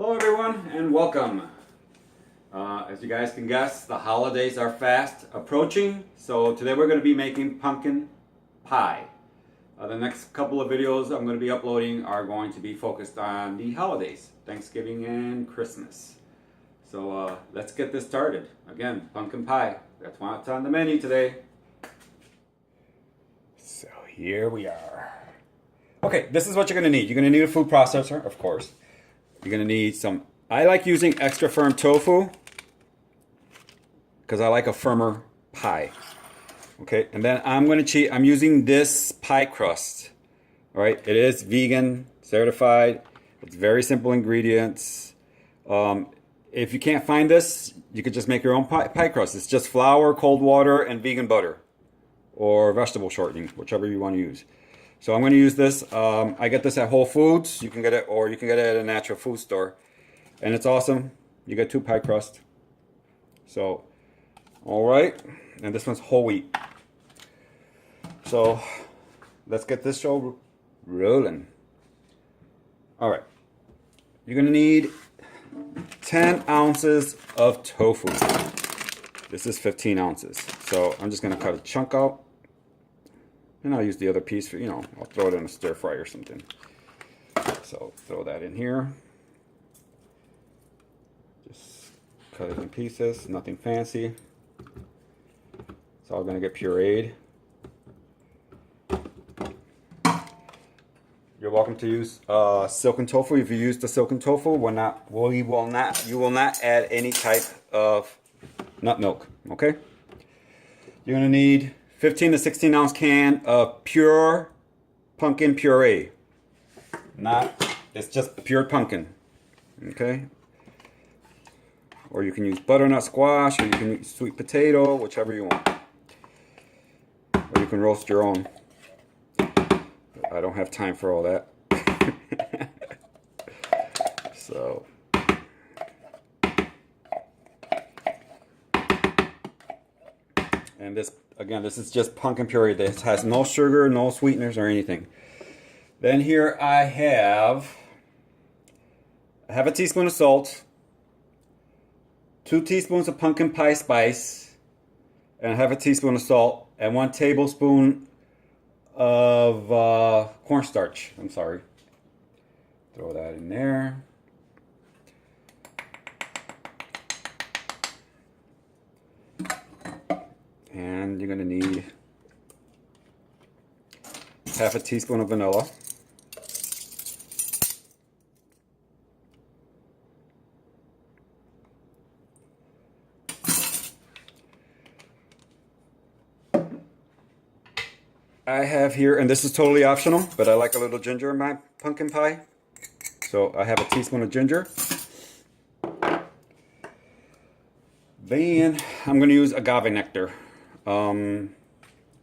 Hello everyone and welcome. As you guys can guess, the holidays are fast approaching, so today we're going to be making pumpkin pie. The next couple of videos I'm going to be uploading are going to be focused on the holidays, Thanksgiving and Christmas. So let's get this started. Again, pumpkin pie, that's what's on the menu today. So here we are. Okay, this is what you're going to need. You're going to need a food processor, of course. You're going to need some, I like using extra firm tofu because I like a firmer pie. Okay, and then I'm going to cheat. I'm using this pie crust. All right, it is vegan certified. It's very simple ingredients. If you can't find this, you could just make your own pie crust. It's just flour, cold water, and vegan butter or vegetable shortening, whichever you want to use. So I'm going to use this. I get this at Whole Foods. You can get it, or you can get it at a natural food store. And it's awesome. You get 2 pie crust. So, all right. And this one's whole wheat. So, let's get this show rolling. All right. You're going to need 10 ounces of tofu. This is 15 ounces. So, I'm just going to cut a chunk out. And I'll use the other piece for, I'll throw it in a stir fry or something. So throw that in here. Just cut it in pieces, nothing fancy. It's all going to get pureed. You're welcome to use silken tofu. If you use the silken tofu, you will not add any type of nut milk. Okay? You're going to need 15 to 16 ounce can of pure pumpkin puree. It's just pure pumpkin. Okay? Or you can use butternut squash, or you can use sweet potato, whichever you want. Or you can roast your own. I don't have time for all that. So. And this, again, this is just pumpkin puree. This has no sugar, no sweeteners or anything. Then here I have a teaspoon of salt, 2 teaspoons of pumpkin pie spice, and I have a teaspoon of salt, and 1 tablespoon of cornstarch. I'm sorry. Throw that in there. And you're going to need half a teaspoon of vanilla. I have here, and this is totally optional, but I like a little ginger in my pumpkin pie. So I have a teaspoon of ginger. Then I'm going to use agave nectar. If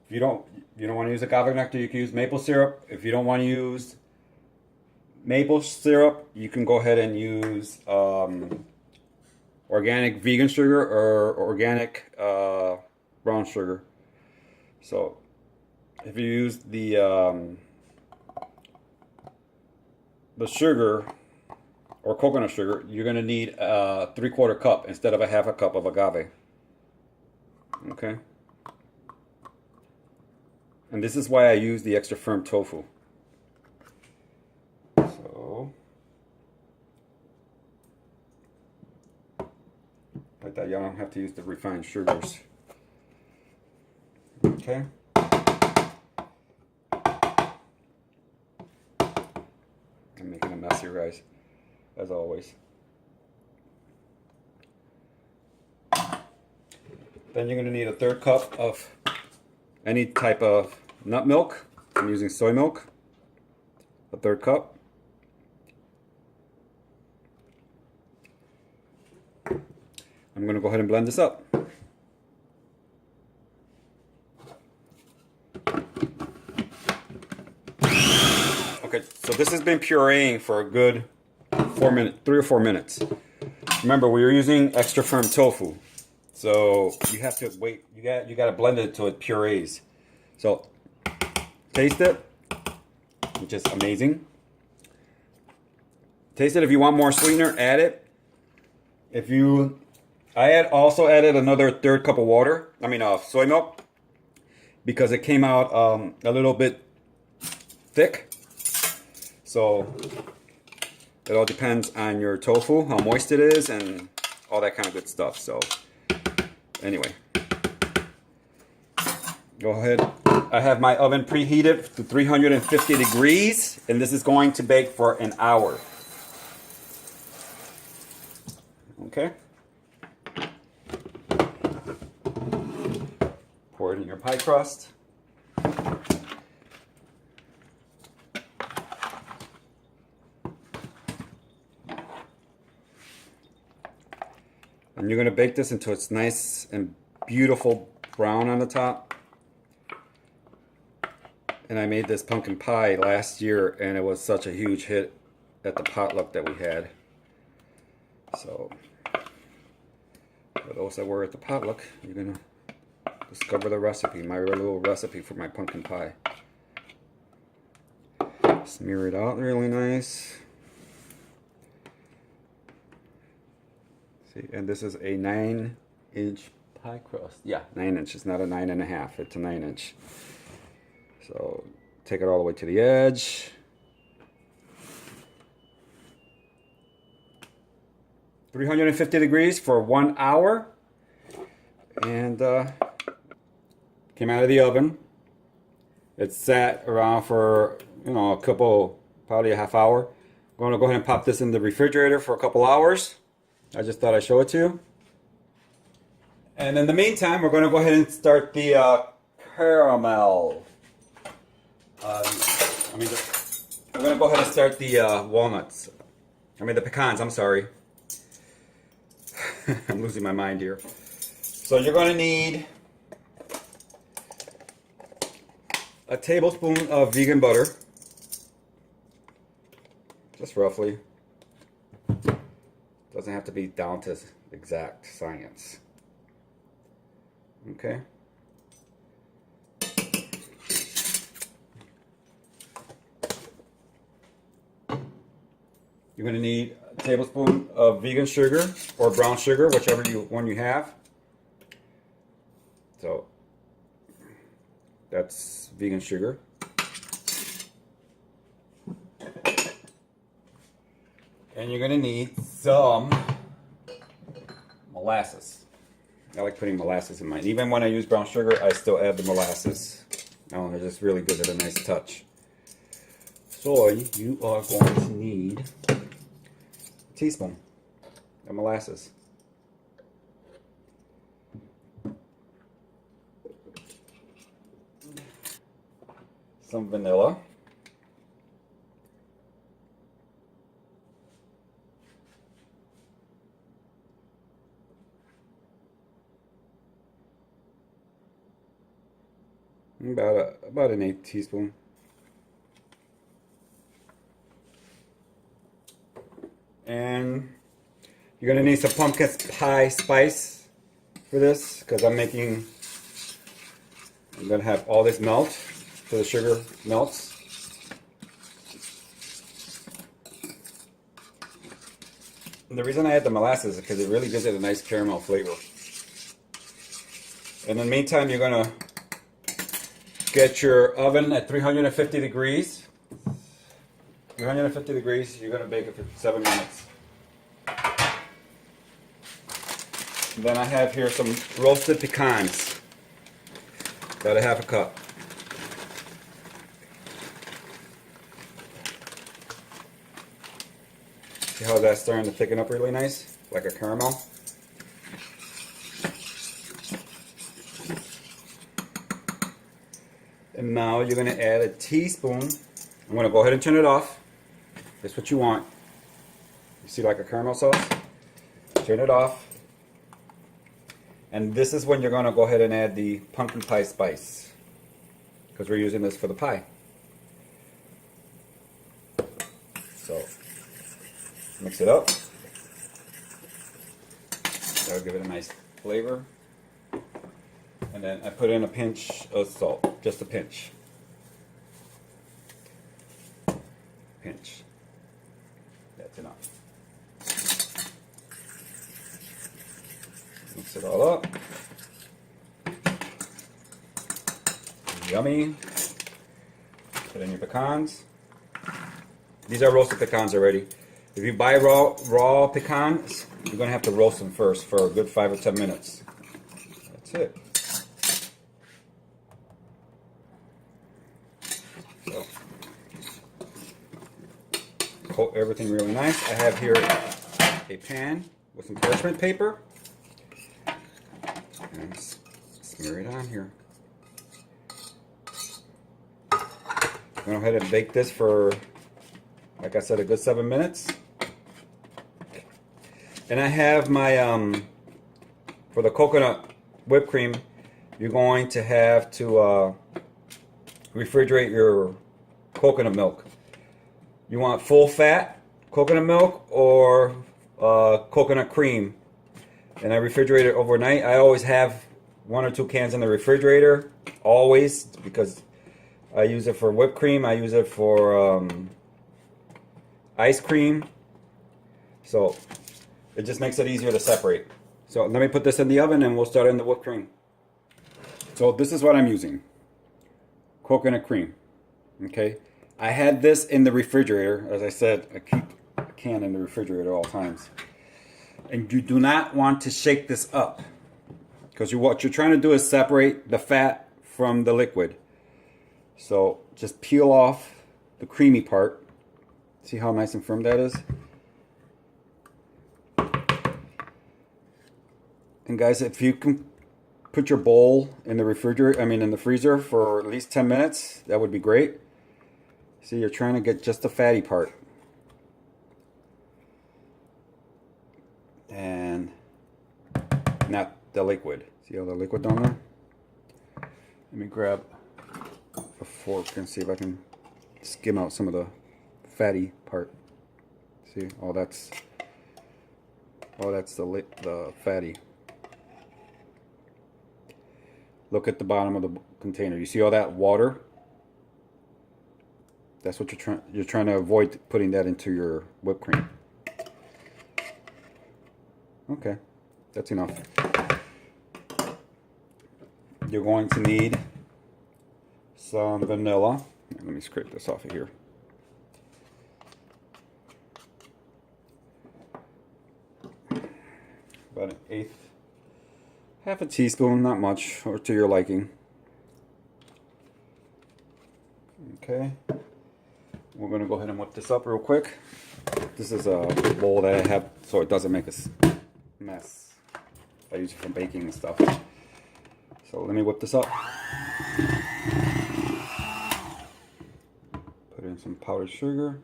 you don't want to use agave nectar, you can use maple syrup. If you don't want to use maple syrup, you can go ahead and use organic vegan sugar or organic brown sugar. So if you use the sugar or coconut sugar, you're going to need a 3/4 cup instead of a 1/2 cup of agave. Okay. And this is why I use the extra firm tofu. So, like that, y'all don't have to use the refined sugars. Okay. I'm making a mess here, guys, as always. Then you're going to need a 1/3 cup of any type of nut milk. I'm using soy milk. A 1/3 cup. I'm going to go ahead and blend this up. Okay, so this has been pureeing for a good 3 or 4 minutes. Remember, we were using extra firm tofu. So you have to wait. You got to blend it until it purees. So taste it, which is amazing. Taste it. If you want more sweetener, add it. I also added another 1/3 cup of water. I mean, soy milk, because it came out a little bit thick. So it all depends on your tofu, how moist it is, and all that kind of good stuff. So anyway, go ahead. I have my oven preheated to 350 degrees, and this is going to bake for an hour. Okay. Pour it in your pie crust. And you're going to bake this until it's nice and beautiful brown on the top. And I made this pumpkin pie last year, and it was such a huge hit at the potluck that we had. So for those that were at the potluck, you're going to discover the recipe, my little recipe for my pumpkin pie. Smear it out really nice. See, and this is a 9-inch pie crust. Yeah, 9 inches, not a 9.5. It's a 9-inch. So take it all the way to the edge. 350 degrees for 1 hour. And came out of the oven. It sat around for, a couple, probably a half hour. I'm going to go ahead and pop this in the refrigerator for a couple hours. I just thought I'd show it to you. And in the meantime, we're going to go ahead and start the caramel. We're going to go ahead and start the walnuts. The pecans, I'm sorry. I'm losing my mind here. So you're going to need a tablespoon of vegan butter, just roughly. Doesn't have to be down to exact science. Okay. You're going to need a tablespoon of vegan sugar or brown sugar, whichever one you have. So that's vegan sugar. And you're going to need some molasses. I like putting molasses in mine. Even when I use brown sugar, I still add the molasses. It just really gives it a nice touch. So you are going to need a teaspoon of molasses. Some vanilla. About an 1/8 teaspoon. And you're going to need some pumpkin pie spice for this, because I'm going to have all this melt so the sugar melts. And the reason I add the molasses is because it really gives it a nice caramel flavor. In the meantime, you're going to get your oven at 350 degrees. 350 degrees, you're going to bake it for 7 minutes. And then I have here some roasted pecans. About a 1/2 cup. See how that's starting to thicken up really nice? Like a caramel. And now you're going to add a teaspoon. I'm going to go ahead and turn it off. That's what you want. You see, like a caramel sauce? Turn it off. And this is when you're going to go ahead and add the pumpkin pie spice, because we're using this for the pie. So mix it up. That'll give it a nice flavor. And then I put in a pinch of salt, just a pinch. Pinch. That's enough. Mix it all up. Yummy. Put in your pecans. These are roasted pecans already. If you buy raw pecans, you're going to have to roast them first for a good 5 or 10 minutes. That's it. So, coat everything really nice. I have here a pan with some parchment paper. And smear it on here. Go ahead and bake this for, like I said, a good 7 minutes. And I have my, for the coconut whipped cream, you're going to have to refrigerate your coconut milk. You want full fat coconut milk or coconut cream. And I refrigerate it overnight. I always have 1 or 2 cans in the refrigerator, always, because I use it for whipped cream. I use it for ice cream. So it just makes it easier to separate. So let me put this in the oven and we'll start in the whipped cream. So this is what I'm using. Coconut cream. Okay. I had this in the refrigerator. As I said, I keep a can in the refrigerator at all times. And you do not want to shake this up. Because what you're trying to do is separate the fat from the liquid. So just peel off the creamy part. See how nice and firm that is? And guys, if you can put your bowl in the refrigerator, in the freezer for at least 10 minutes, that would be great. See, you're trying to get just the fatty part. And not the liquid. See all the liquid down there? Let me grab a fork and see if I can skim out some of the fatty part. See, that's the fatty. Look at the bottom of the container. You see all that water? That's what you're trying to avoid, putting that into your whipped cream. Okay, that's enough. You're going to need some vanilla. Let me scrape this off of here. About 1/8, half a teaspoon, not much, or to your liking. Okay, we're going to go ahead and whip this up real quick. This is a bowl that I have so it doesn't make a mess. I use it for baking and stuff. So let me whip this up. Put in some powdered sugar.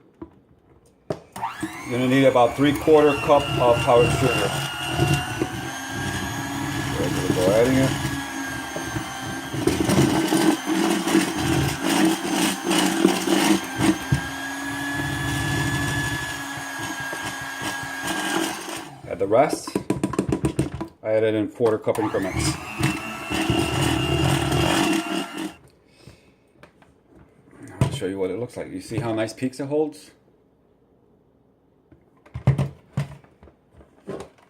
You're going to need about 3/4 cup of powdered sugar. So we'll go adding it. Add the rest. I added in 1/4 cup increments. I'll show you what it looks like. You see how nice peaks it holds?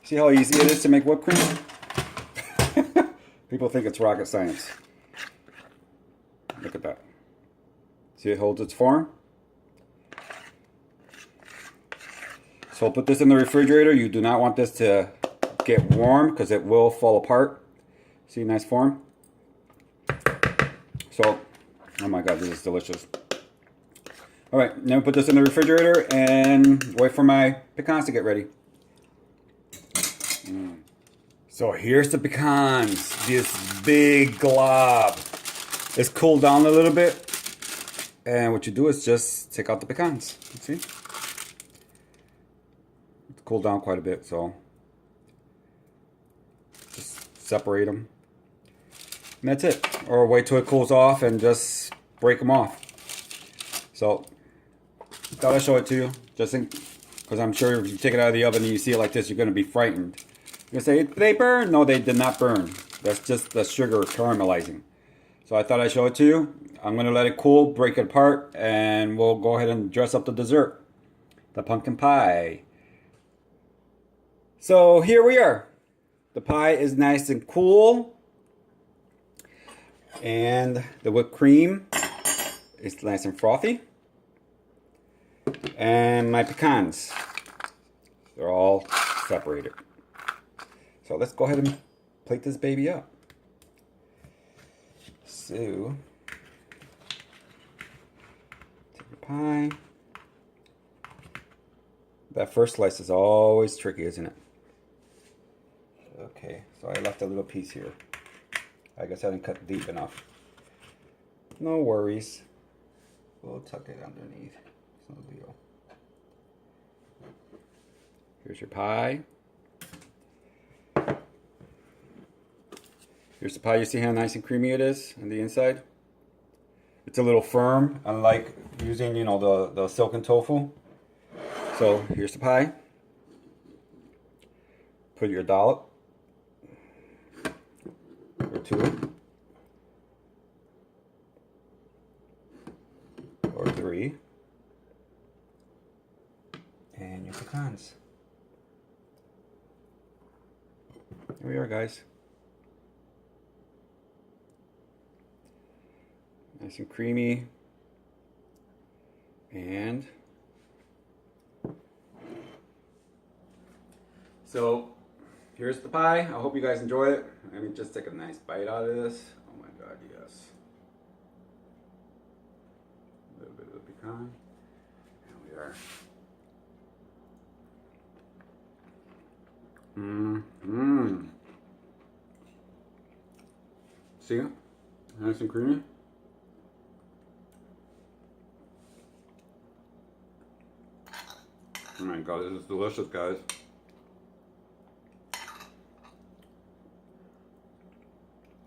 See how easy it is to make whipped cream? People think it's rocket science. Look at that. See, it holds its form. So I'll put this in the refrigerator. You do not want this to get warm because it will fall apart. See, nice form. So, oh my God, this is delicious. All right, now put this in the refrigerator and wait for my pecans to get ready. So here's the pecans, this big glob. It's cooled down a little bit. And what you do is just take out the pecans. See? It's cooled down quite a bit, so just separate them. And that's it. Or wait till it cools off and just break them off. So, thought I'd show it to you. Just because I'm sure if you take it out of the oven and you see it like this, you're going to be frightened. You're going to say, they burn? No, they did not burn. That's just the sugar caramelizing. So I thought I'd show it to you. I'm going to let it cool, break it apart, and we'll go ahead and dress up the dessert. the pumpkin pie. So here we are. The pie is nice and cool. And the whipped cream is nice and frothy. And my pecans, they're all separated. So let's go ahead and plate this baby up. So, take your pie. That first slice is always tricky, isn't it? Okay, so I left a little piece here. I guess I didn't cut deep enough. No worries. We'll tuck it underneath. It's no deal. Here's your pie. Here's the pie. You see how nice and creamy it is on the inside? It's a little firm, unlike using, you know, the silken tofu. So here's the pie. Put your dollop or two or three, and your pecans. Here we are, guys. Nice and creamy. And so here's the pie. I hope you guys enjoy it. Let me just take a nice bite out of this. Oh my god, yes. A little bit of the pecan. Here we are. See it? Nice and creamy. Oh my god, this is delicious, guys.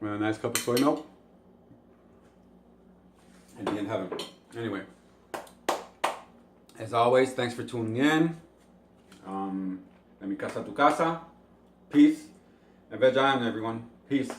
With a nice cup of soy milk. And be in heaven. Anyway, as always, thanks for tuning in. De mi casa a tu casa. Peace. And veggie, everyone. Peace.